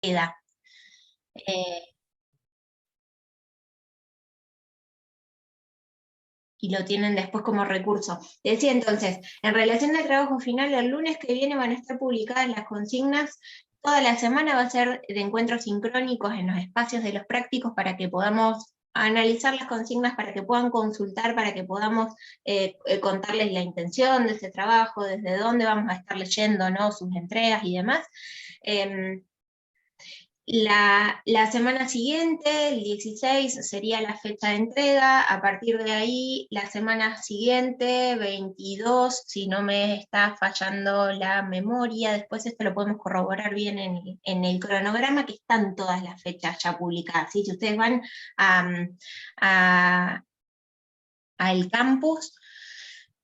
queda. Y lo tienen después como recurso. Decía entonces, en relación al trabajo final, el lunes que viene van a estar publicadas las consignas. Toda la semana va a ser de encuentros sincrónicos en los espacios de los prácticos para que podamos analizar las consignas, para que puedan consultar, para que podamos contarles la intención de ese trabajo, desde dónde vamos a estar leyendo, ¿no?, sus entregas y demás. La semana siguiente, el 16, sería la fecha de entrega. A partir de ahí, la semana siguiente, 22, si no me está fallando la memoria, después esto lo podemos corroborar bien en el cronograma, que están todas las fechas ya publicadas, ¿sí? Si ustedes van al campus,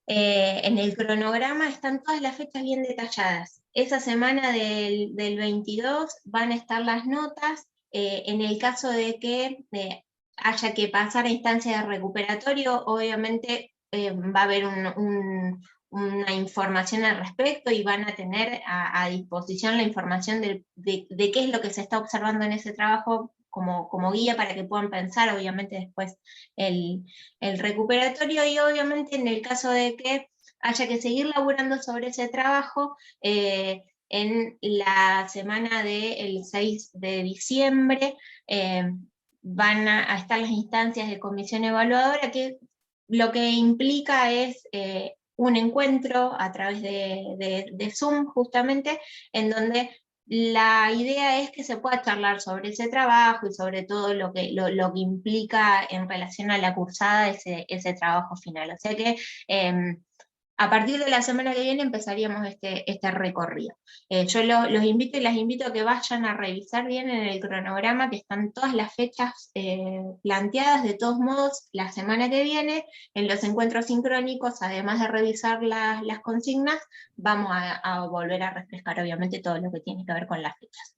en el cronograma están todas las fechas bien detalladas. Esa semana del 22 van a estar las notas. En el caso de que haya que pasar a instancia de recuperatorio, obviamente va a haber una información al respecto y van a tener a disposición la información de qué es lo que se está observando en ese trabajo como guía para que puedan pensar, obviamente, después el recuperatorio. Y obviamente en el caso de que haya que seguir laburando sobre ese trabajo, en la semana del 6 de diciembre van a estar las instancias de comisión evaluadora, que lo que implica es un encuentro a través de Zoom, justamente, en donde la idea es que se pueda charlar sobre ese trabajo y sobre todo lo que implica en relación a la cursada ese trabajo final. O sea que a partir de la semana que viene empezaríamos este recorrido. Yo los invito y las invito a que vayan a revisar bien en el cronograma, que están todas las fechas planteadas. De todos modos, la semana que viene, en los encuentros sincrónicos, además de revisar las consignas, vamos a volver a refrescar, obviamente, todo lo que tiene que ver con las fechas.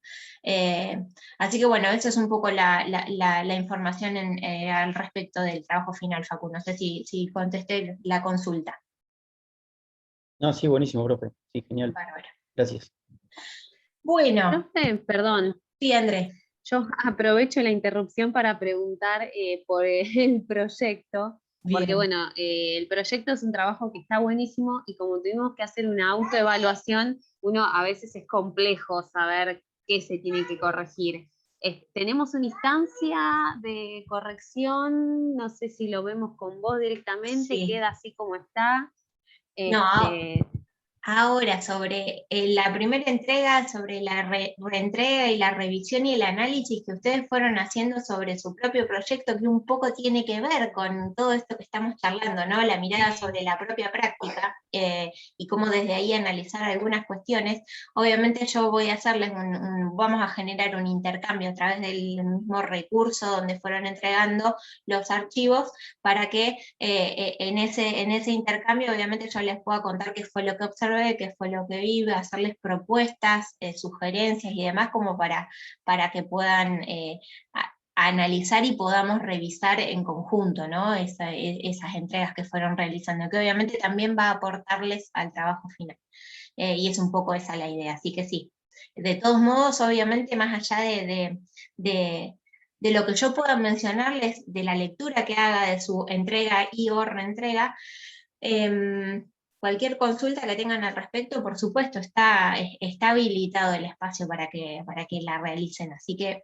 Así que bueno, eso es un poco la información al respecto del trabajo final, Facu. No sé si contesté la consulta. No, sí, buenísimo, profe. Sí, genial. Bárbaro. Gracias. Bueno. Profe, perdón. Sí, Andrés. Yo aprovecho la interrupción para preguntar por el proyecto, Bien. porque bueno, el proyecto es un trabajo que está buenísimo y como tuvimos que hacer una autoevaluación, uno a veces es complejo saber qué se tiene que corregir. ¿Tenemos una instancia de corrección? No sé si lo vemos con vos directamente, Sí. queda así como está. No, ahora sobre la primera entrega, sobre la reentrega y la revisión y el análisis que ustedes fueron haciendo sobre su propio proyecto, que un poco tiene que ver con todo esto que estamos charlando, ¿no? La mirada sobre la propia práctica y cómo desde ahí analizar algunas cuestiones. Obviamente yo voy a hacerles vamos a generar un intercambio a través del mismo recurso donde fueron entregando los archivos, para que en ese intercambio obviamente yo les pueda contar qué fue lo que observé, qué fue lo que vi, hacerles propuestas, sugerencias y demás, como para que puedan analizar y podamos revisar en conjunto, ¿no? Esas entregas que fueron realizando, que obviamente también va a aportarles al trabajo final. Y es un poco esa la idea, así que sí. De todos modos, obviamente, más allá de lo que yo pueda mencionarles, de la lectura que haga de su entrega y o reentrega, cualquier consulta que tengan al respecto, por supuesto, está habilitado el espacio para que la realicen. Así que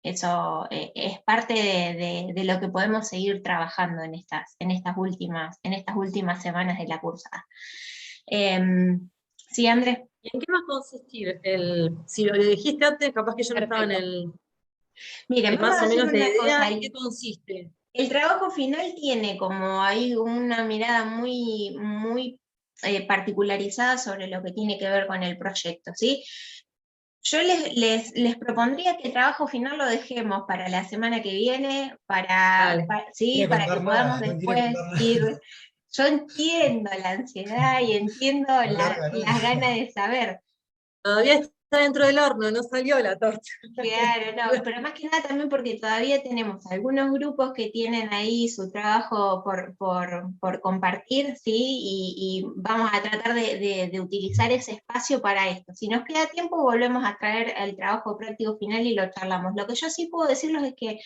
eso es parte de lo que podemos seguir trabajando en estas últimas semanas de la cursada. Sí, Andrés. ¿Y en qué va a consistir? Si lo dijiste antes, capaz que yo no estaba en el... Miren, más o menos la idea, cosa. ¿en qué consiste? El trabajo final tiene como ahí una mirada muy, muy particularizada sobre lo que tiene que ver con el proyecto, ¿sí? Yo les propondría que el trabajo final lo dejemos para la semana que viene, para que podamos después ir. Yo entiendo la ansiedad y entiendo las ganas de saber. Todavía está dentro del horno, no salió la torta. Claro, no, pero más que nada también porque todavía tenemos algunos grupos que tienen ahí su trabajo por compartir, ¿sí? Y vamos a tratar de utilizar ese espacio para esto. Si nos queda tiempo, volvemos a traer el trabajo práctico final y lo charlamos. Lo que yo sí puedo decirles es que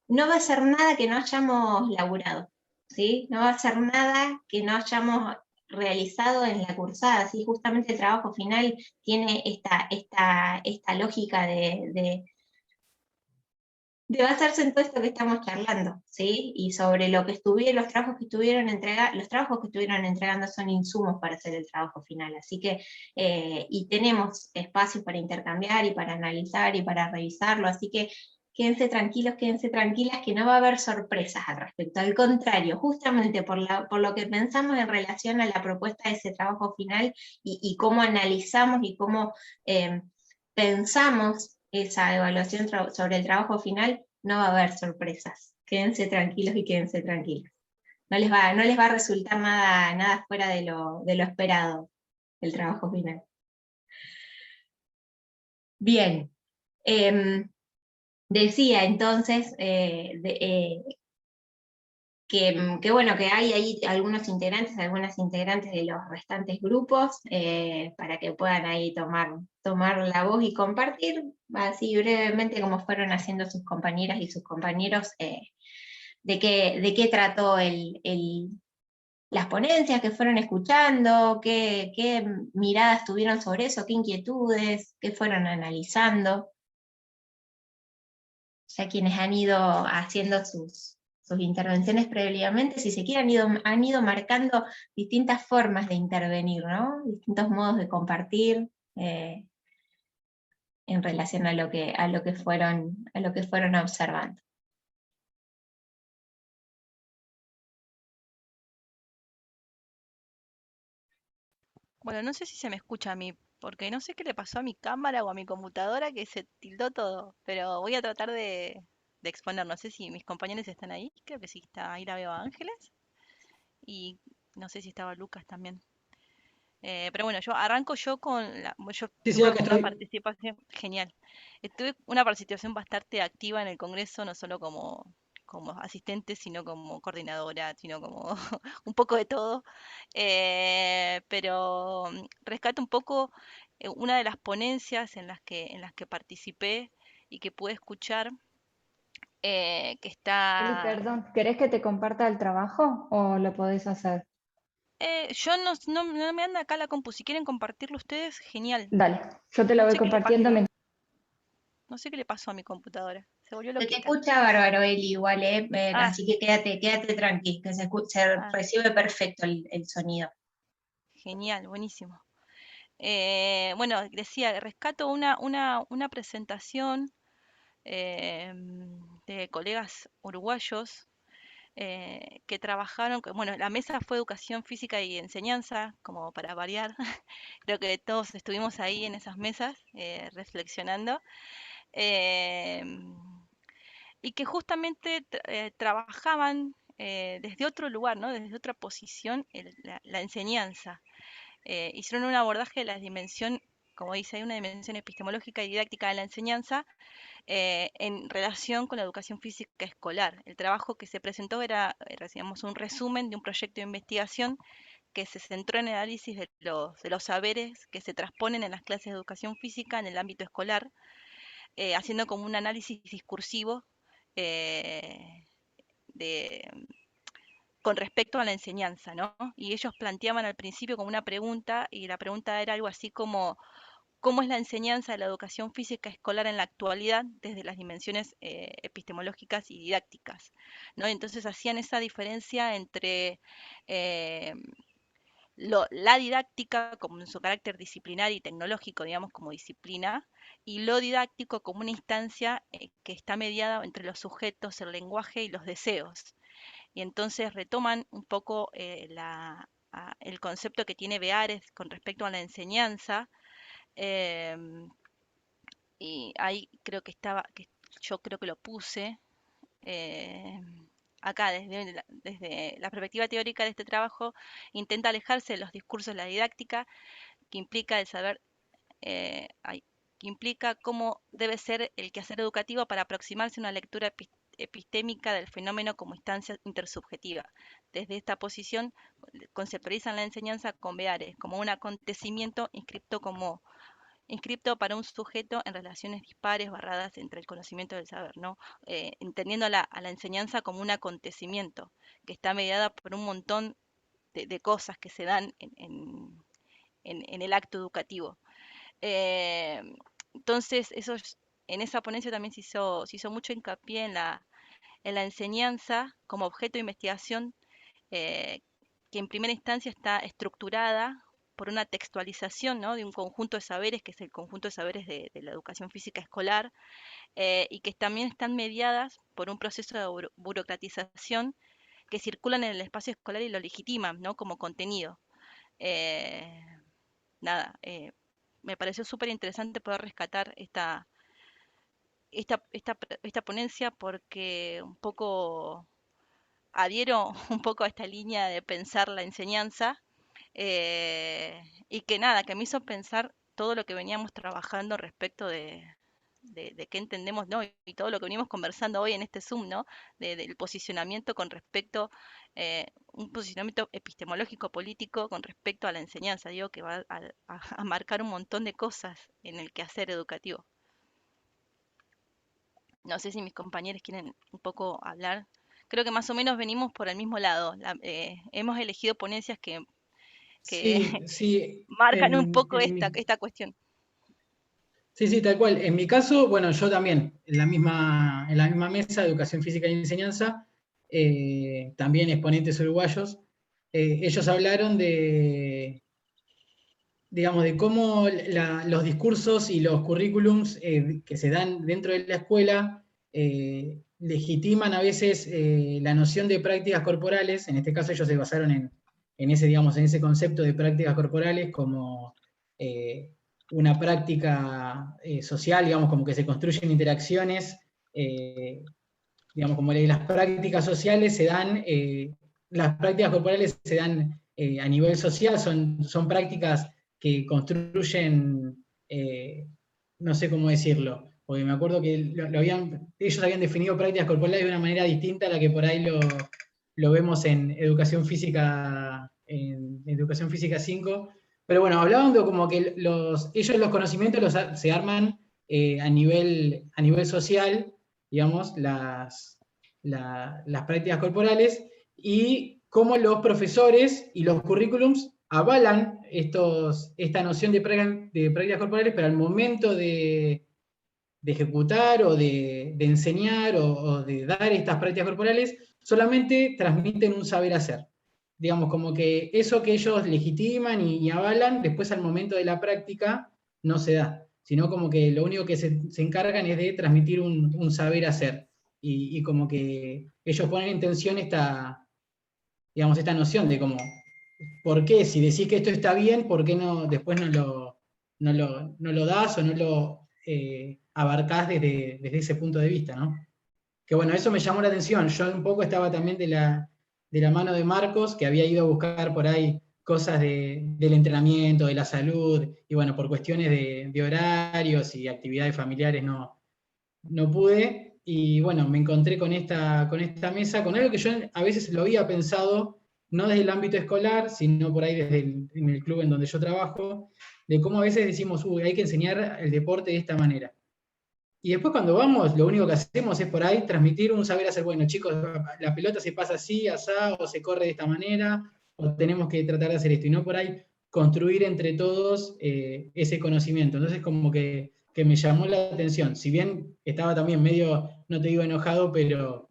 no va a ser nada que no hayamos laburado, ¿sí? No va a ser nada que no hayamos realizado en la cursada, ¿sí? Justamente el trabajo final tiene esta lógica de basarse en todo esto que estamos charlando, ¿sí? Y sobre lo que estuvieron, los trabajos que estuvieron entregando son insumos para hacer el trabajo final, así que, y tenemos espacio para intercambiar y para analizar y para revisarlo, así que quédense tranquilos, quédense tranquilas, que no va a haber sorpresas al respecto, al contrario, justamente por lo que pensamos en relación a la propuesta de ese trabajo final y cómo analizamos y cómo pensamos esa evaluación sobre el trabajo final, no va a haber sorpresas. Quédense tranquilos y quédense tranquilos. No les va a resultar nada fuera de lo esperado el trabajo final. Bien. Decía entonces que bueno, que hay ahí algunas integrantes de los restantes grupos, para que puedan ahí tomar la voz y compartir, así brevemente como fueron haciendo sus compañeras y sus compañeros, de qué trató las ponencias que fueron escuchando, qué miradas tuvieron sobre eso, qué inquietudes, qué fueron analizando. Ya quienes han ido haciendo sus intervenciones previamente, si se quieren, han ido marcando distintas formas de intervenir, ¿no? Distintos modos de compartir en relación a lo que fueron observando. Bueno, no sé si se me escucha a mí, porque no sé qué le pasó a mi cámara o a mi computadora que se tildó todo, pero voy a tratar de exponer. No sé si mis compañeros están ahí, creo que sí, está ahí, la veo a Ángeles, y no sé si estaba Lucas también. Pero bueno, yo arranco yo con yo Sí, sí, tuve acá una estoy. participación genial. Tuve una participación bastante activa en el Congreso, no solo como asistente, sino como coordinadora, sino como un poco de todo. Pero rescato un poco una de las ponencias en las que participé y que pude escuchar, que Eli, está... perdón, ¿querés que te comparta el trabajo o lo podés hacer? Yo no me anda acá la compu, si quieren compartirlo ustedes, genial. Dale, yo te lo No voy sé qué le compartiendo. pasó. No sé qué le pasó a mi computadora. Se volvió Se te loquita. escucha bárbaro, Eli, igual, Ah, así que quédate tranqui, que se ah, recibe perfecto el sonido. genial, buenísimo. Bueno, decía, rescato una presentación de colegas uruguayos que trabajaron, bueno, la mesa fue educación física y enseñanza, como para variar. Creo que todos estuvimos ahí en esas mesas reflexionando. em, y que justamente trabajaban desde otro lugar, ¿no? Desde otra posición, la enseñanza. Hicieron un abordaje de la dimensión, como dice, hay una dimensión epistemológica y didáctica de la enseñanza en relación con la educación física escolar. El trabajo que se presentó era digamos, un resumen de un proyecto de investigación que se centró en el análisis de los saberes que se transponen en las clases de educación física en el ámbito escolar, haciendo como un análisis discursivo eh, de, con respecto a la enseñanza, ¿no? Y ellos planteaban al principio como una pregunta, y la pregunta era algo así como, ¿cómo es la enseñanza de la educación física escolar en la actualidad desde las dimensiones epistemológicas y didácticas? ¿No? Entonces hacían esa diferencia entre eh, la didáctica como en su carácter disciplinario y tecnológico, digamos, como disciplina, y lo didáctico como una instancia que está mediada entre los sujetos, el lenguaje y los deseos. Y entonces retoman un poco el concepto que tiene Beares con respecto a la enseñanza, em, y ahí creo que yo creo que lo puse, acá desde la perspectiva teórica de este trabajo, intenta alejarse de los discursos de la didáctica, que implica el saber que implica cómo debe ser el quehacer educativo para aproximarse a una lectura epistémica del fenómeno como instancia intersubjetiva. Desde esta posición conceptualizan la enseñanza con Beares como un acontecimiento inscripto para un sujeto en relaciones dispares barradas entre el conocimiento y el saber, ¿no? Entendiendo a la enseñanza como un acontecimiento que está mediada por un montón de cosas que se dan en el acto educativo. Entonces, en esa ponencia también se hizo mucho hincapié en la enseñanza como objeto de investigación, que en primera instancia está estructurada por una textualización, ¿no?, de un conjunto de saberes, que es el conjunto de saberes de la educación física escolar, y que también están mediadas por un proceso de burocratización que circulan en el espacio escolar y lo legitiman, ¿no?, como contenido. Eh, me pareció súper interesante poder rescatar esta ponencia, porque un poco adhiero un poco a esta línea de pensar la enseñanza, y que me hizo pensar todo lo que veníamos trabajando respecto de qué entendemos, ¿no? Y todo lo que venimos conversando hoy en este Zoom, ¿no? Del posicionamiento con respecto, un posicionamiento epistemológico político con respecto a la enseñanza, digo, que va a marcar un montón de cosas en el quehacer educativo. No sé si mis compañeros quieren un poco hablar. Creo que más o menos venimos por el mismo lado. Hemos elegido ponencias que Sí, sí, marcan un poco en mi, esta cuestión. sí, tal cual. En mi caso, bueno, yo también, en la misma mesa de Educación Física y Enseñanza, también exponentes uruguayos, ellos hablaron de, digamos, de cómo los discursos y los currículums que se dan dentro de la escuela legitiman a veces la noción de prácticas corporales. En este caso ellos se basaron en ese, digamos, en ese concepto de prácticas corporales como una práctica social, digamos, como que se construyen interacciones, digamos, como las prácticas sociales se dan, las prácticas corporales se dan a nivel social, son prácticas que construyen, no sé cómo decirlo, porque me acuerdo que ellos habían definido prácticas corporales de una manera distinta a la que por ahí lo vemos en Educación Física, en Educación Física 5, pero bueno, hablaban de como que ellos los conocimientos se arman a nivel social, digamos, las prácticas corporales, y cómo los profesores y los currículums avalan esta noción de prácticas corporales, pero al momento de ejecutar o de enseñar o de dar estas prácticas corporales, solamente transmiten un saber hacer. Digamos, como que eso que ellos legitiman y avalan, después al momento de la práctica no se da, sino como que lo único que se encargan es de transmitir un saber hacer. Y como que ellos ponen en tensión digamos, esta noción de como, ¿por qué? Si decís que esto está bien, ¿por qué después no lo das o no lo abarcás desde ese punto de vista, ¿no? Que bueno, eso me llamó la atención. Yo un poco estaba también de la mano de Marcos, que había ido a buscar por ahí cosas del entrenamiento, de la salud, y bueno, por cuestiones de horarios y actividades familiares no pude, y bueno, me encontré con esta mesa, con algo que yo a veces lo había pensado, no desde el ámbito escolar, sino por ahí en el club en donde yo trabajo, de cómo a veces decimos, hay que enseñar el deporte de esta manera. Y después cuando vamos, lo único que hacemos es por ahí transmitir un saber hacer, bueno, chicos, la pelota se pasa así, asá, o se corre de esta manera, o tenemos que tratar de hacer esto, y no por ahí construir entre todos ese conocimiento. Entonces como que me llamó la atención, si bien estaba también medio, no te digo enojado, pero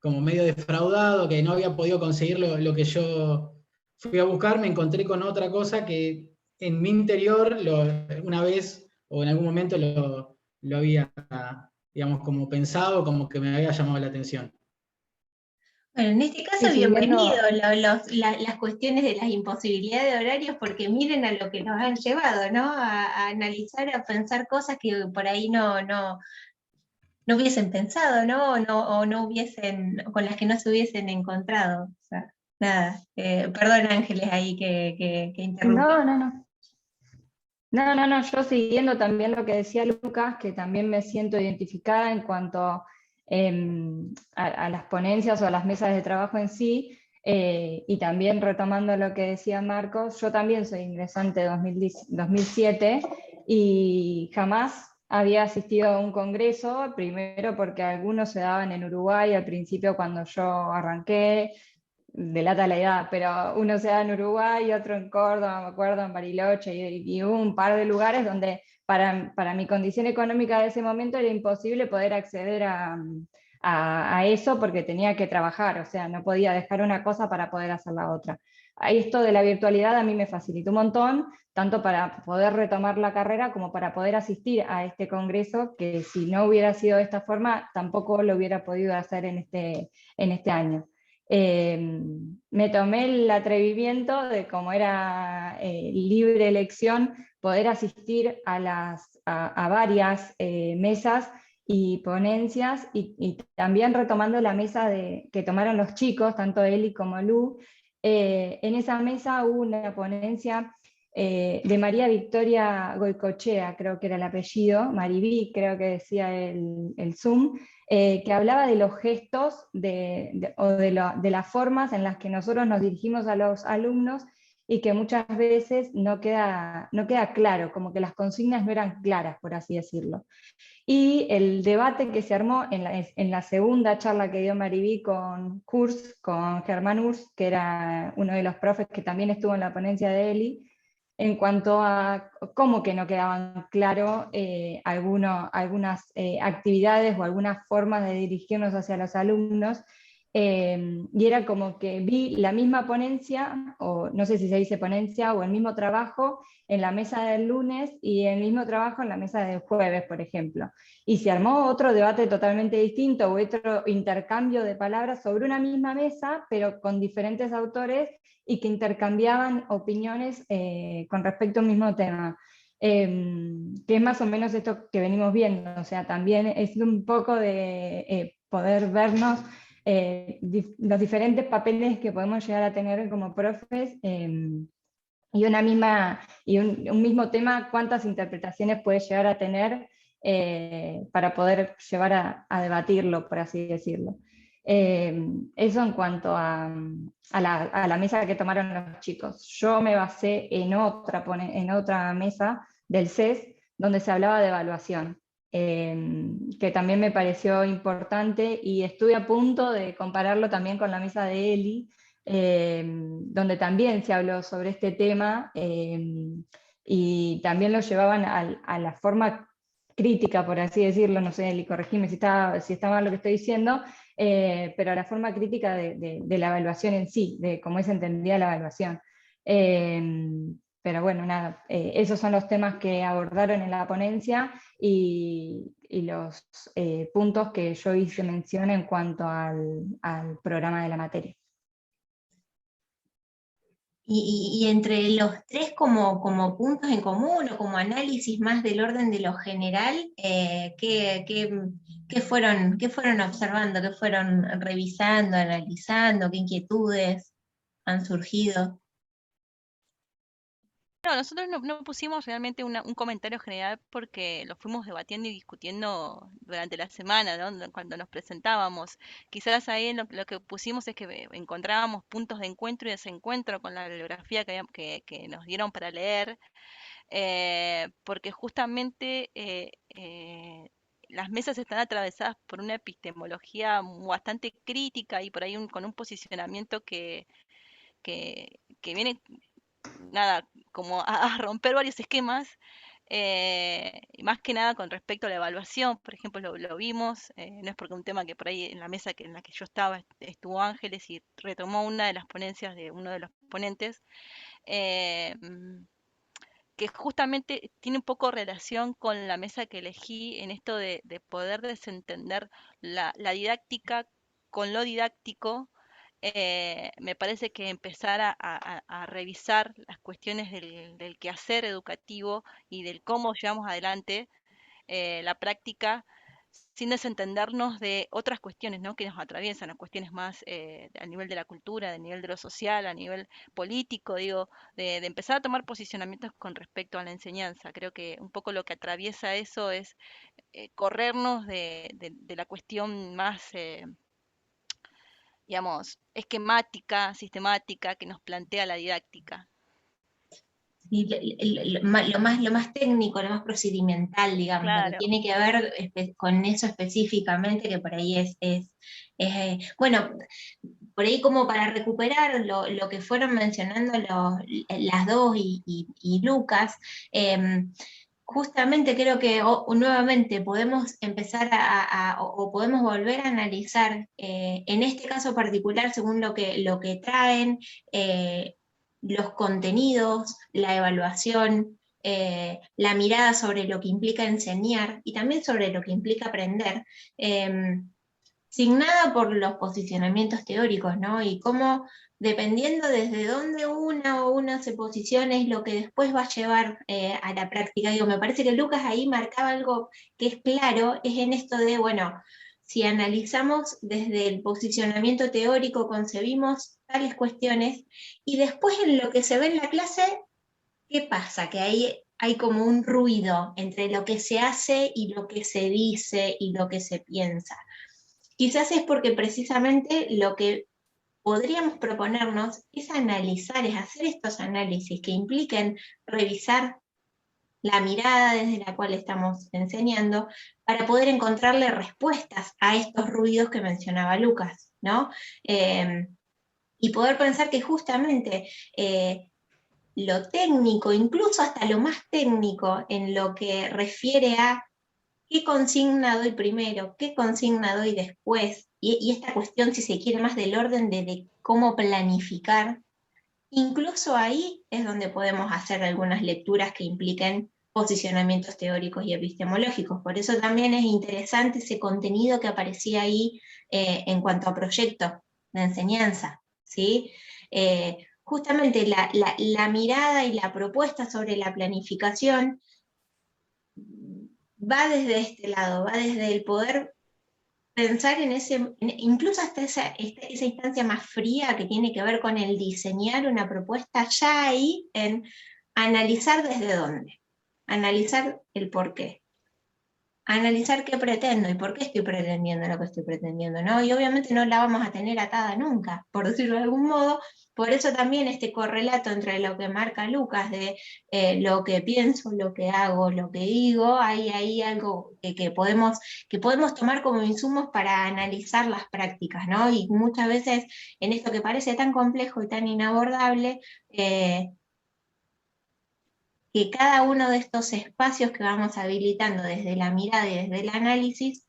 como medio defraudado, que no había podido conseguir lo que yo fui a buscar, me encontré con otra cosa que en mi interior una vez o en algún momento lo había, digamos, como pensado, como que me había llamado la atención. Bueno, en este caso, Sí, bienvenido siguiendo, las cuestiones de las imposibilidades de horarios, porque miren a lo que nos han llevado, ¿no? A analizar, a pensar cosas que por ahí no hubiesen pensado, ¿no? O no hubiesen, con las que no se hubiesen encontrado. O sea, nada, perdón Ángeles ahí que interrumpí. no. No, yo siguiendo también lo que decía Lucas, que también me siento identificada en cuanto a las ponencias o a las mesas de trabajo en sí, y también retomando lo que decía Marcos, yo también soy ingresante de 2007 y jamás había asistido a un congreso, primero porque algunos se daban en Uruguay al principio cuando yo arranqué, delata la edad, pero uno se da en Uruguay, otro en Córdoba, me acuerdo, en Bariloche, y hubo un par de lugares donde para mi condición económica de ese momento era imposible poder acceder a eso porque tenía que trabajar, o sea, no podía dejar una cosa para poder hacer la otra. Esto de la virtualidad a mí me facilitó un montón, tanto para poder retomar la carrera como para poder asistir a este congreso, que si no hubiera sido de esta forma, tampoco lo hubiera podido hacer en este año. Me tomé el atrevimiento de, como era libre elección, poder asistir a varias mesas y ponencias, y también retomando la mesa que tomaron los chicos, tanto Eli como Lu. En esa mesa hubo una ponencia de María Victoria Goicochea, creo que era el apellido, Maribí, creo que decía el Zoom, que hablaba de los gestos o de las formas en las que nosotros nos dirigimos a los alumnos y que muchas veces no queda claro, como que las consignas no eran claras, por así decirlo. Y el debate que se armó en la segunda charla que dio Maribí con Germán Urs, que era uno de los profes que también estuvo en la ponencia de Eli, en cuanto a cómo que no quedaban claro algunas actividades o algunas formas de dirigirnos hacia los alumnos, y era como que vi la misma ponencia, o no sé si se dice ponencia, o el mismo trabajo en la mesa del lunes y el mismo trabajo en la mesa del jueves, por ejemplo. Y se armó otro debate totalmente distinto, o otro intercambio de palabras sobre una misma mesa, pero con diferentes autores y que intercambiaban opiniones con respecto al mismo tema. Que es más o menos esto que venimos viendo, o sea, también es un poco de poder vernos los diferentes papeles que podemos llegar a tener como profes, y un mismo tema, cuántas interpretaciones puede llegar a tener para poder llevar debatirlo, por así decirlo. Eso en cuanto a la mesa que tomaron los chicos. Yo me basé en otra mesa del CES donde se hablaba de evaluación, que también me pareció importante, y estuve a punto de compararlo también con la mesa de Eli, donde también se habló sobre este tema, y también lo llevaban a la forma crítica, por así decirlo, no sé, Eli, corregime si está mal lo que estoy diciendo, pero a la forma crítica de la evaluación en sí, de cómo es entendida la evaluación. Pero bueno, nada, esos son los temas que abordaron en la ponencia y los puntos que yo hice mención en cuanto al programa de la materia. Y entre los tres como puntos en común o como análisis más del orden de lo general, ¿qué fueron observando, qué fueron revisando, analizando, qué inquietudes han surgido? No, nosotros no pusimos realmente un comentario general porque lo fuimos debatiendo y discutiendo durante la semana, ¿no? Cuando nos presentábamos. Quizás ahí lo que pusimos es que encontrábamos puntos de encuentro y desencuentro con la bibliografía que nos dieron para leer, porque justamente las mesas están atravesadas por una epistemología bastante crítica y por ahí con un posicionamiento que viene, nada, como a romper varios esquemas, y más que nada con respecto a la evaluación. Por ejemplo, lo vimos, no es porque un tema que por ahí en la mesa en la que yo estaba estuvo Ángeles y retomó una de las ponencias de uno de los ponentes, eh, mm, que justamente tiene un poco relación con la mesa que elegí en esto de poder desentender la didáctica con lo didáctico. Me parece que empezar a revisar las cuestiones del quehacer educativo y del cómo llevamos adelante la práctica, sin desentendernos de otras cuestiones, ¿no? Que nos atraviesan, las cuestiones más a nivel de la cultura, a nivel de lo social, a nivel político, digo, de empezar a tomar posicionamientos con respecto a la enseñanza. Creo que un poco lo que atraviesa eso es corrernos de la cuestión más, digamos, esquemática, sistemática que nos plantea la didáctica. Y lo más técnico, lo más procedimental, digamos, lo que Claro. tiene que ver con eso específicamente, que por ahí bueno, por ahí como para recuperar lo que fueron mencionando las dos y Lucas, justamente creo que nuevamente podemos empezar o podemos volver a analizar, en este caso particular, según lo que traen, los contenidos, la evaluación, la mirada sobre lo que implica enseñar y también sobre lo que implica aprender, signada por los posicionamientos teóricos, ¿no? Y cómo, dependiendo desde dónde uno se posicione, es lo que después va a llevar a la práctica. Digo, me parece que Lucas ahí marcaba algo que es claro, es en esto de, bueno, si analizamos desde el posicionamiento teórico, concebimos tales cuestiones, y después en lo que se ve en la clase, ¿qué pasa? Que ahí hay como un ruido entre lo que se hace y lo que se dice y lo que se piensa. Quizás es porque precisamente lo que podríamos proponernos es analizar, es hacer estos análisis que impliquen revisar la mirada desde la cual estamos enseñando, para poder encontrarle respuestas a estos ruidos que mencionaba Lucas, ¿no? Y poder pensar que justamente lo técnico, incluso hasta lo más técnico en lo que refiere a qué consigna doy primero, qué consigna doy después, y esta cuestión, si se quiere, más del orden de cómo planificar, incluso ahí es donde podemos hacer algunas lecturas que impliquen posicionamientos teóricos y epistemológicos. Por eso también es interesante ese contenido que aparecía ahí en cuanto a proyectos de enseñanza, ¿sí? Justamente la mirada y la propuesta sobre la planificación va desde este lado, va desde el poder pensar incluso hasta esa instancia más fría que tiene que ver con el diseñar una propuesta, ya ahí en analizar desde dónde, analizar el por qué, analizar qué pretendo y por qué estoy pretendiendo lo que estoy pretendiendo, ¿no? Y obviamente no la vamos a tener atada nunca, por decirlo de algún modo. Por eso también este correlato entre lo que marca Lucas de lo que pienso, lo que hago, lo que digo, hay algo que podemos tomar como insumos para analizar las prácticas, ¿no? Y muchas veces en esto que parece tan complejo y tan inabordable, que cada uno de estos espacios que vamos habilitando desde la mirada y desde el análisis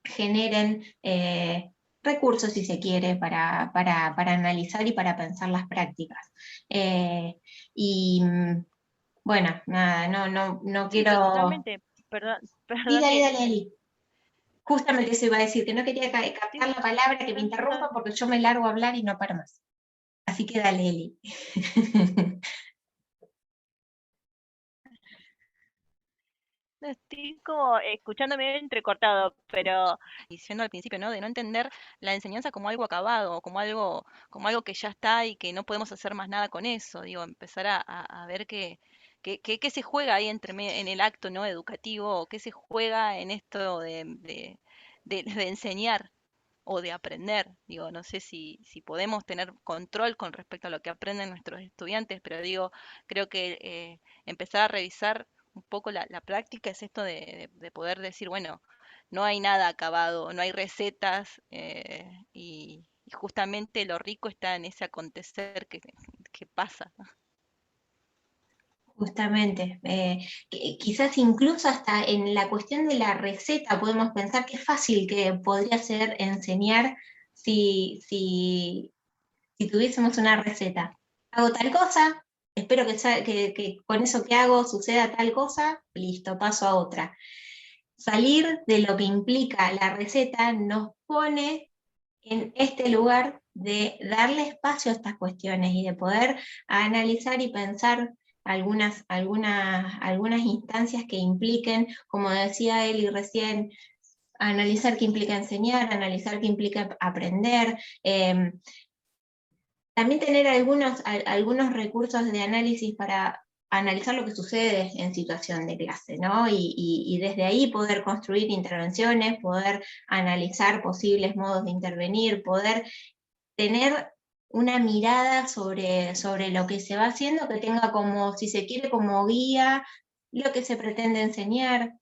generen recursos, si se quiere, para analizar y para pensar las prácticas. Y bueno, nada, no Sí, pero quiero... totalmente, perdón, Sí, perdón dale, que... dale, dale. Justamente eso iba a decir, que no quería Sí, captar la palabra, que me interrumpa, porque yo me largo a hablar y no paro más. Así que dale, Eli. no, estoy como escuchándome entrecortado, pero diciendo al principio, ¿no? De no entender la enseñanza como algo acabado, como algo que ya está y que no podemos hacer más nada con eso. Digo, empezar a ver qué se juega ahí en el acto, ¿no? Educativo, o qué se juega en esto de enseñar o de aprender. Digo, no sé si podemos tener control con respecto a lo que aprenden nuestros estudiantes, pero digo, creo que empezar a revisar un poco la práctica es esto de poder decir, bueno, no hay nada acabado, no hay recetas, y justamente lo rico está en ese acontecer que pasa. Justamente, quizás incluso hasta en la cuestión de la receta podemos pensar qué fácil que podría ser enseñar si tuviésemos una receta. Hago tal cosa, espero que con eso que hago suceda tal cosa, listo, paso a otra. Salir de lo que implica la receta nos pone en este lugar de darle espacio a estas cuestiones y de poder analizar y pensar algunas instancias que impliquen, como decía Eli recién, analizar qué implica enseñar, analizar qué implica aprender, también tener algunos recursos de análisis para analizar lo que sucede en situación de clase, ¿no? Y desde ahí poder construir intervenciones, poder analizar posibles modos de intervenir, poder tener una mirada sobre lo que se va haciendo, que tenga como, si se quiere, como guía lo que se pretende enseñar.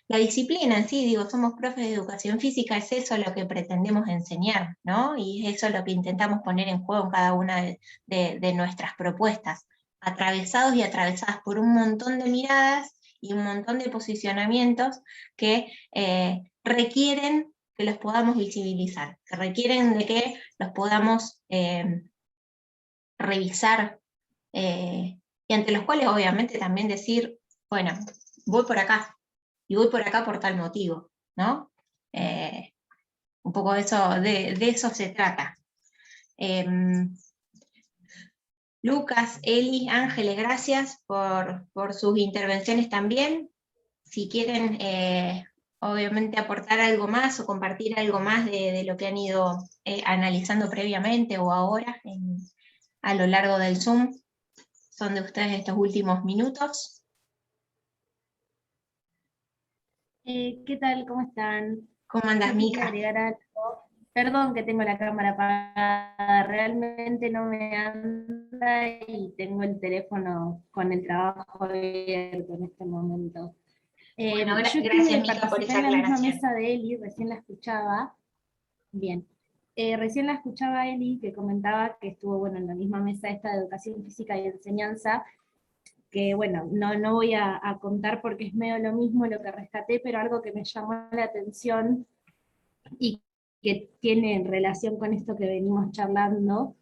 La disciplina en sí, digo, somos profes de educación física, es eso lo que pretendemos enseñar, ¿no? Y es eso lo que intentamos poner en juego en cada una de nuestras propuestas, atravesados y atravesadas por un montón de miradas y un montón de posicionamientos que requieren que los podamos visibilizar, que requieren de que los podamos revisar, y ante los cuales obviamente también decir, bueno, voy por acá, y voy por acá por tal motivo, ¿no? Un poco de eso se trata. Lucas, Eli, Ángeles, gracias por sus intervenciones también. Si quieren, obviamente, aportar algo más o compartir algo más de lo que han ido analizando previamente o ahora a lo largo del Zoom, son de ustedes estos últimos minutos. ¿Qué tal? ¿Cómo están? ¿Cómo andas, Yo quería Mica? agregar algo. Perdón que tengo la cámara apagada, realmente no me anda y tengo el teléfono con el trabajo abierto en este momento. Bueno, Yo gracias, Mica, por esa participé en la misma aclaración. mesa de Eli, recién la escuchaba. Bien. Recién la escuchaba Eli, que comentaba que estuvo, bueno, en la misma mesa esta de educación física y enseñanza, que bueno, no voy a contar porque es medio lo mismo lo que rescaté, pero algo que me llamó la atención y que tiene relación con esto que venimos charlando,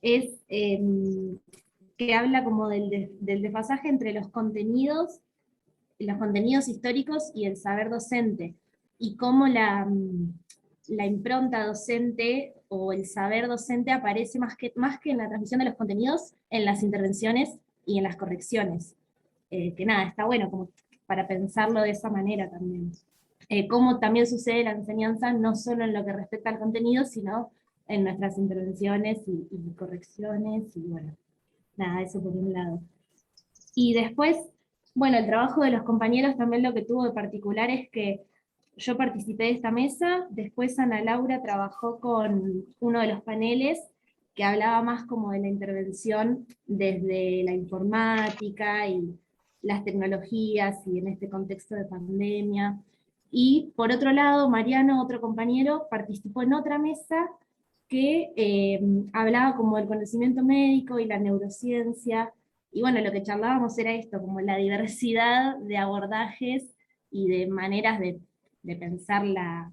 es que habla como del desfasaje entre los contenidos históricos y el saber docente, y cómo la impronta docente o el saber docente aparece más que en la transmisión de los contenidos, en las intervenciones y en las correcciones. Que nada, está bueno como para pensarlo de esa manera también. Cómo también sucede la enseñanza, no solo en lo que respecta al contenido, sino en nuestras intervenciones y correcciones, y bueno, nada, eso por un lado. Y después, bueno, el trabajo de los compañeros también lo que tuvo de particular es que yo participé de esta mesa, después Ana Laura trabajó con uno de los paneles que hablaba más como de la intervención desde la informática y las tecnologías y en este contexto de pandemia. Y por otro lado, Mariano, otro compañero, participó en otra mesa que hablaba como del conocimiento médico y la neurociencia, y bueno, lo que charlábamos era esto, como la diversidad de abordajes y de maneras de pensar la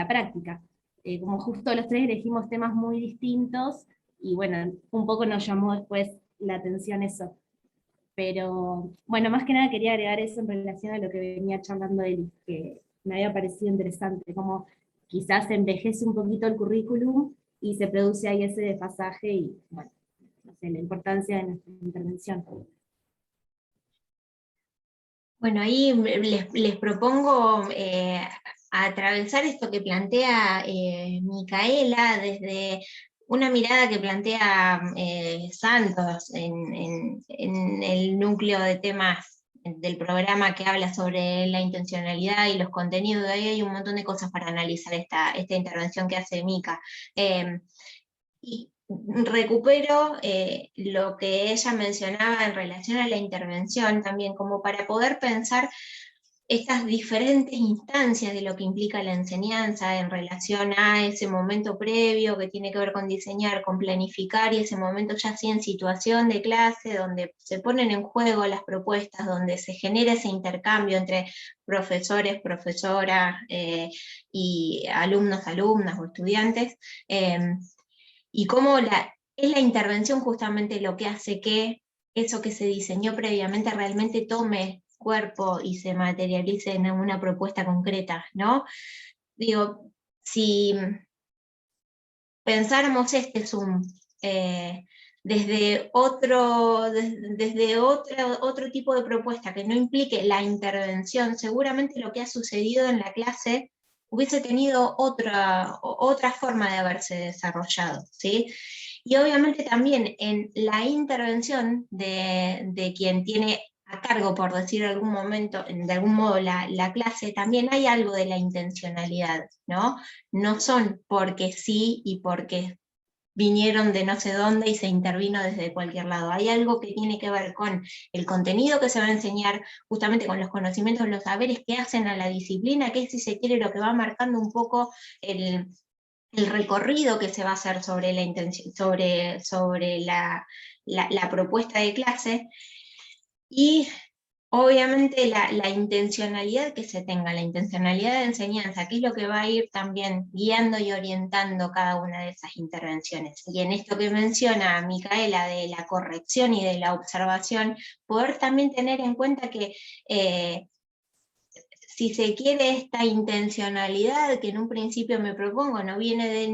práctica. Como justo los tres elegimos temas muy distintos, y bueno, un poco nos llamó después la atención eso. Pero bueno, más que nada quería agregar eso en relación a lo que venía charlando Eli, que me había parecido interesante, como quizás envejece un poquito el currículum y se produce ahí ese desfasaje, y bueno, no sé, la importancia de nuestra intervención. Bueno, ahí les propongo atravesar esto que plantea Micaela desde una mirada que plantea Santos en el núcleo de temas del programa que habla sobre la intencionalidad y los contenidos. De ahí hay un montón de cosas para analizar esta intervención que hace Mica. Y recupero lo que ella mencionaba en relación a la intervención también, como para poder pensar estas diferentes instancias de lo que implica la enseñanza en relación a ese momento previo que tiene que ver con diseñar, con planificar, y ese momento ya así en situación de clase, donde se ponen en juego las propuestas, donde se genera ese intercambio entre profesores, profesoras y alumnos, alumnas o estudiantes, y cómo es la intervención justamente lo que hace que eso que se diseñó previamente realmente tome cuerpo y se materialice en una propuesta concreta, ¿no? Digo, si pensáramos este Zoom desde otro tipo de propuesta que no implique la intervención, seguramente lo que ha sucedido en la clase hubiese tenido otra forma de haberse desarrollado, ¿sí? Y obviamente también en la intervención de quien tiene a cargo, por decir de algún modo, la clase, también hay algo de la intencionalidad, ¿no? No son porque sí y porque vinieron de no sé dónde y se intervino desde cualquier lado. Hay algo que tiene que ver con el contenido que se va a enseñar, justamente con los conocimientos, los saberes que hacen a la disciplina, que es, si se quiere, lo que va marcando un poco el recorrido que se va a hacer sobre la propuesta de clase, y obviamente la intencionalidad que se tenga, la intencionalidad de enseñanza, que es lo que va a ir también guiando y orientando cada una de esas intervenciones. Y en esto que menciona Micaela de la corrección y de la observación, poder también tener en cuenta que si se quiere, esta intencionalidad que en un principio me propongo no viene de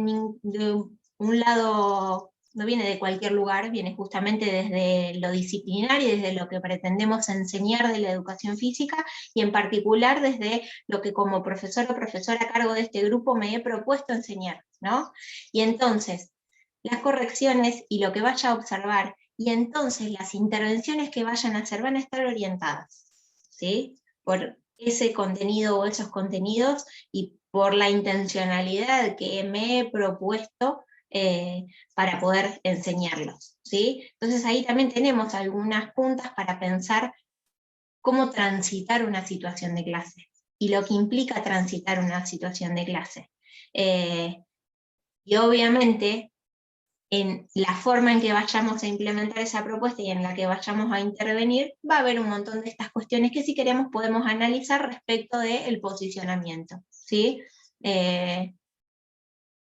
un lado, no viene de cualquier lugar, viene justamente desde lo disciplinario y desde lo que pretendemos enseñar de la educación física, y en particular desde lo que como profesor o profesora a cargo de este grupo me he propuesto enseñar, ¿no? Y entonces, las correcciones y lo que vaya a observar, y entonces las intervenciones que vayan a hacer van a estar orientadas, ¿sí? Por ese contenido o esos contenidos y por la intencionalidad que me he propuesto para poder enseñarlos, ¿sí? Entonces ahí también tenemos algunas puntas para pensar cómo transitar una situación de clase y lo que implica transitar una situación de clase. Y obviamente en la forma en que vayamos a implementar esa propuesta y en la que vayamos a intervenir, va a haber un montón de estas cuestiones que, si queremos, podemos analizar respecto del posicionamiento, ¿sí?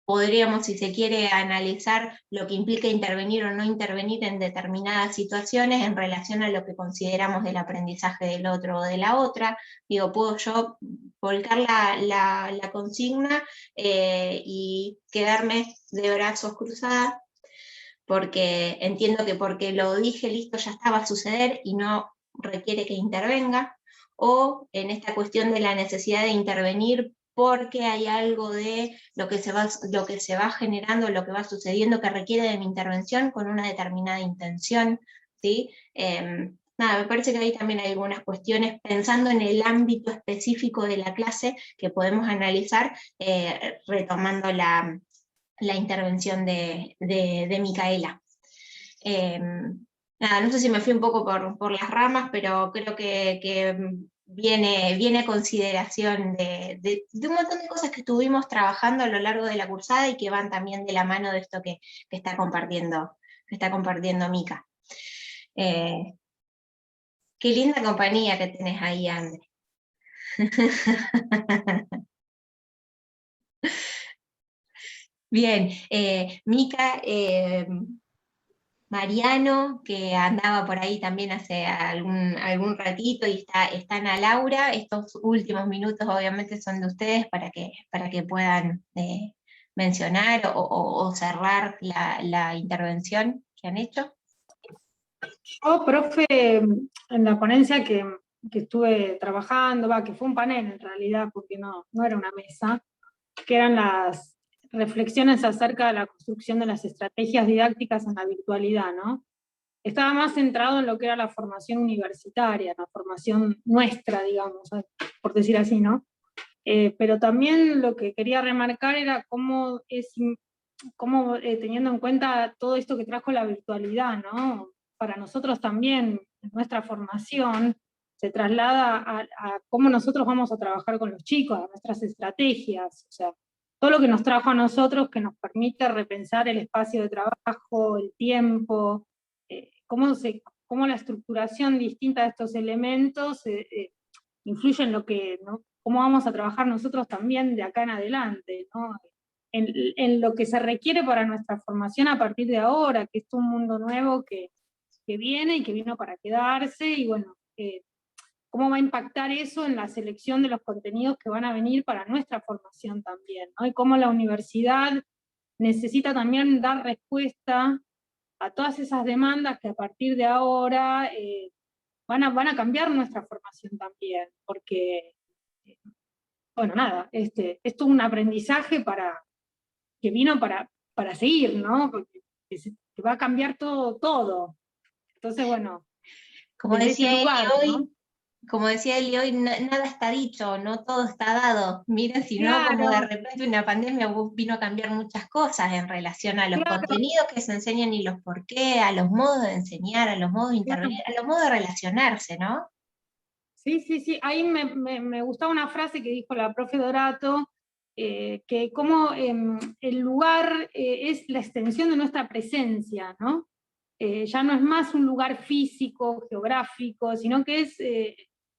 Podríamos, si se quiere, analizar lo que implica intervenir o no intervenir en determinadas situaciones en relación a lo que consideramos del aprendizaje del otro o de la otra. Digo, puedo yo volcar la consigna y quedarme de brazos cruzados, porque entiendo que porque lo dije, listo, ya estaba a suceder y no requiere que intervenga, o en esta cuestión de la necesidad de intervenir porque hay algo de lo que se va generando, lo que va sucediendo que requiere de mi intervención con una determinada intención, ¿sí? Nada, me parece que ahí también hay algunas cuestiones, pensando en el ámbito específico de la clase, que podemos analizar retomando la intervención de Micaela. Nada, no sé si me fui un poco por las ramas, pero creo que viene a consideración de un montón de cosas que estuvimos trabajando a lo largo de la cursada y que van también de la mano de esto que está compartiendo Mica. Qué linda compañía que tenés ahí, André. Bien, Mica, Mariano, que andaba por ahí también hace algún ratito, y está Ana Laura. Estos últimos minutos obviamente son de ustedes para que puedan mencionar o cerrar la intervención que han hecho. Yo, profe, en la ponencia que estuve trabajando, que fue un panel en realidad, porque no era una mesa, que eran las reflexiones acerca de la construcción de las estrategias didácticas en la virtualidad, ¿no? Estaba más centrado en lo que era la formación universitaria, la formación nuestra, digamos, por decir así, ¿no? Pero también lo que quería remarcar era cómo teniendo en cuenta todo esto que trajo la virtualidad, ¿no? Para nosotros también, en nuestra formación, se traslada a cómo nosotros vamos a trabajar con los chicos, a nuestras estrategias, o sea, todo lo que nos trajo a nosotros, que nos permite repensar el espacio de trabajo, el tiempo, cómo la estructuración distinta de estos elementos influye en lo que, ¿no? Cómo vamos a trabajar nosotros también de acá en adelante, ¿no? En lo que se requiere para nuestra formación a partir de ahora, que es un mundo nuevo que viene y que vino para quedarse, y bueno, cómo va a impactar eso en la selección de los contenidos que van a venir para nuestra formación también, ¿no? Y cómo la universidad necesita también dar respuesta a todas esas demandas que a partir de ahora van a cambiar nuestra formación también, porque, bueno, nada, esto es un aprendizaje que vino para seguir, ¿no? Porque que va a cambiar todo. Entonces, bueno, Como desde ese decía lugar, Eli ¿no? hoy, como decía Eli hoy, nada está dicho, no todo está dado. Miren, si no, como de Claro, repente una pandemia vino a cambiar muchas cosas en relación a los claro, contenidos que se enseñan y los por qué, a los modos de enseñar, a los modos de claro. intervenir, a los modos de relacionarse, ¿no? Sí. Ahí me gustaba una frase que dijo la profe Dorato, que como el lugar es la extensión de nuestra presencia, ¿no? Ya no es más un lugar físico, geográfico, sino que es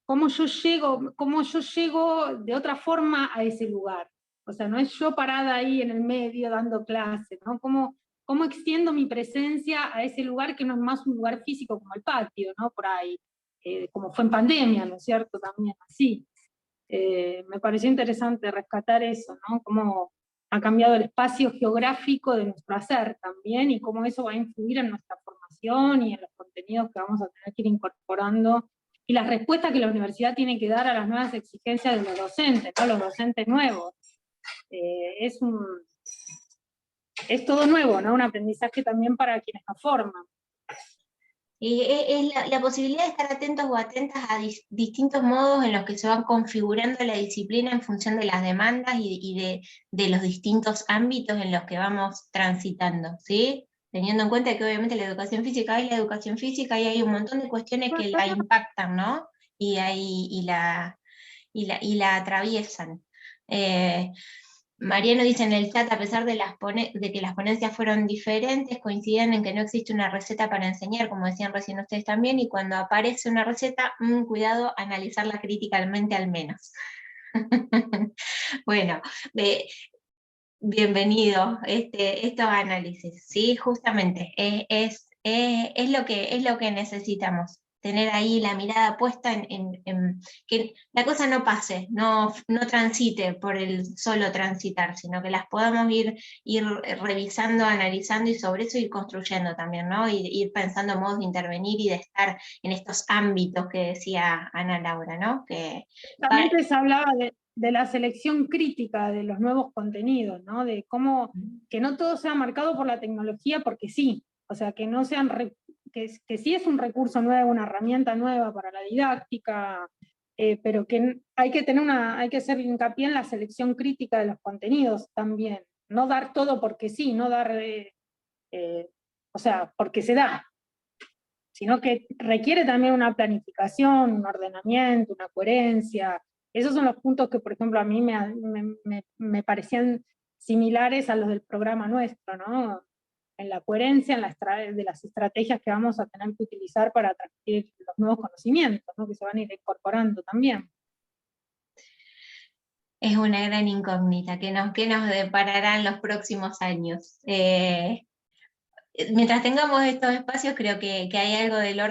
cómo yo llego de otra forma a ese lugar. O sea, no es yo parada ahí en el medio dando clase, ¿no? Cómo extiendo mi presencia a ese lugar que no es más un lugar físico como el patio, ¿no? Por ahí. Como fue en pandemia, ¿no es cierto? También así. Me pareció interesante rescatar eso, ¿no? Cómo ha cambiado el espacio geográfico de nuestro hacer también, y cómo eso va a influir en nuestra formación y en los contenidos que vamos a tener que ir incorporando, y las respuestas que la universidad tiene que dar a las nuevas exigencias de los docentes, ¿no? Los docentes nuevos. Es todo nuevo, ¿no? Un aprendizaje también para quienes nos forman. Y es la posibilidad de estar atentos o atentas a distintos modos en los que se van configurando la disciplina en función de las demandas y de los distintos ámbitos en los que vamos transitando, ¿sí? Teniendo en cuenta que obviamente la educación física es la educación física y hay un montón de cuestiones que la impactan, ¿no? Y la atraviesan. Mariano dice en el chat, a pesar de que las ponencias fueron diferentes, coinciden en que no existe una receta para enseñar, como decían recién ustedes también, y cuando aparece una receta, cuidado, analizarla críticamente al menos. Bueno, bienvenido estos análisis, ¿sí? Justamente, es lo que necesitamos. Tener ahí la mirada puesta en que la cosa no pase, no transite por el solo transitar, sino que las podamos ir revisando, analizando y sobre eso ir construyendo también, ¿no? Ir pensando modos de intervenir y de estar en estos ámbitos que decía Ana Laura, ¿no? También se hablaba de la selección crítica de los nuevos contenidos, ¿no? De cómo que no todo sea marcado por la tecnología porque sí, o sea, que no sean que sí es un recurso nuevo, una herramienta nueva para la didáctica, pero que hay que hacer hincapié en la selección crítica de los contenidos también, no dar todo porque sí, no dar, o sea, porque se da, sino que requiere también una planificación, un ordenamiento, una coherencia. Esos son los puntos que, por ejemplo, a mí me parecían similares a los del programa nuestro, ¿no? En la coherencia de las estrategias que vamos a tener que utilizar para transmitir los nuevos conocimientos, ¿no? Que se van a ir incorporando también. Es una gran incógnita que nos deparará en los próximos años. Mientras tengamos estos espacios, creo que hay algo del orden